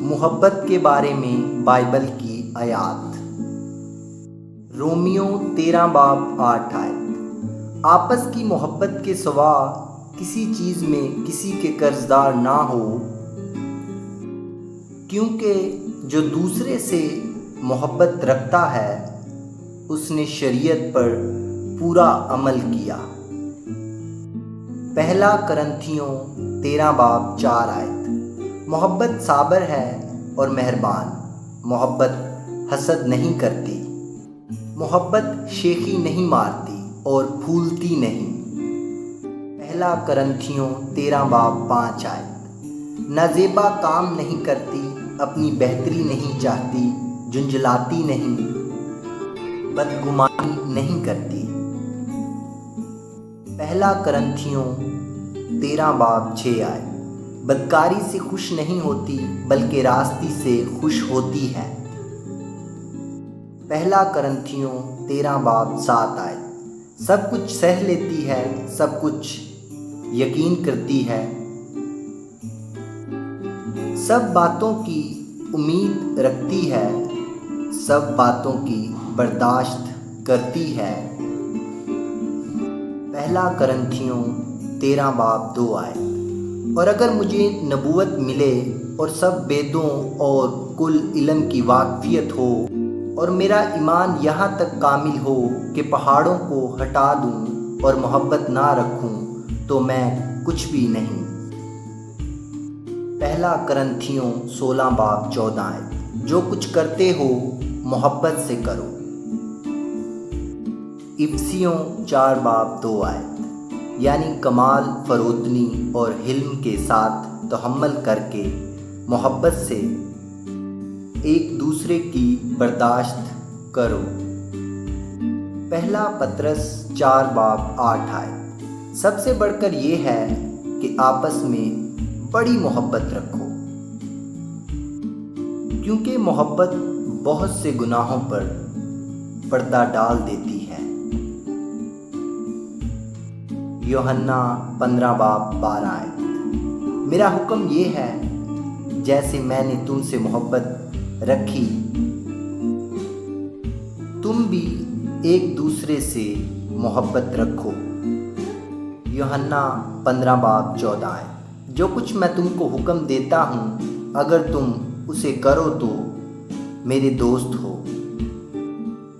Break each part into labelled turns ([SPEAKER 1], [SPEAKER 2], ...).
[SPEAKER 1] محبت کے بارے میں بائبل کی آیات۔ رومیو 13 باب 8 آیت۔ آپس کی محبت کے سوا کسی چیز میں کسی کے قرضدار نہ ہو، کیونکہ جو دوسرے سے محبت رکھتا ہے اس نے شریعت پر پورا عمل کیا۔ پہلا کرنتھیوں 13 باب 4 آیت۔ محبت صابر ہے اور مہربان، محبت حسد نہیں کرتی، محبت شیخی نہیں مارتی اور پھولتی نہیں۔ پہلا کرنتھیوں 13 باب 5 آیت۔ نازیبا کام نہیں کرتی، اپنی بہتری نہیں چاہتی، جھنجھلاتی نہیں، بدگمانی نہیں کرتی۔ پہلا کرنتھیوں 13 باب 6 آیت۔ بدکاری سے خوش نہیں ہوتی بلکہ راستی سے خوش ہوتی ہے۔ پہلا کرنتھیوں 13 باب 7 آیت۔ سب کچھ سہ لیتی ہے، سب کچھ یقین کرتی ہے، سب باتوں کی امید رکھتی ہے، سب باتوں کی برداشت کرتی ہے۔ پہلا کرنتھیوں 13 باب 2 آیت۔ اور اگر مجھے نبوت ملے اور سب ویدوں اور کل علم کی واقفیت ہو، اور میرا ایمان یہاں تک کامل ہو کہ پہاڑوں کو ہٹا دوں اور محبت نہ رکھوں تو میں کچھ بھی نہیں۔ پہلا کرنتھیوں 16 باب 14 آیت۔ جو کچھ کرتے ہو محبت سے کرو۔ افسیوں 4 باب 2 آیت۔ یعنی کمال فروتنی اور حلم کے ساتھ تحمل کر کے محبت سے ایک دوسرے کی برداشت کرو۔ پہلا پطرس 4 باب 8 آیت۔ سب سے بڑھ کر یہ ہے کہ آپس میں بڑی محبت رکھو، کیونکہ محبت بہت سے گناہوں پر پردہ ڈال دیتی ہے۔ یوحنا 15 باب 12 آیت۔ میرا حکم یہ ہے، جیسے میں نے تم سے محبت رکھی، تم بھی ایک دوسرے سے محبت رکھو۔ یوحنا 15 باب 14 آیت۔ جو کچھ میں تم کو حکم دیتا ہوں، اگر تم اسے کرو تو میرے دوست ہو۔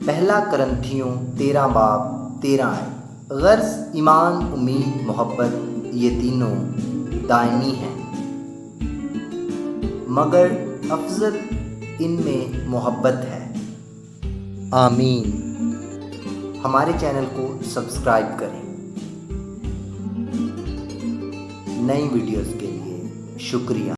[SPEAKER 1] پہلا کرنتھیوں 13 باب 13 آیت۔ غرض ایمان، امید، محبت یہ تینوں دائمی ہیں، مگر افضل ان میں محبت ہے۔ آمین۔ ہمارے چینل کو سبسکرائب کریں۔ نئی ویڈیوز کے لیے شکریہ۔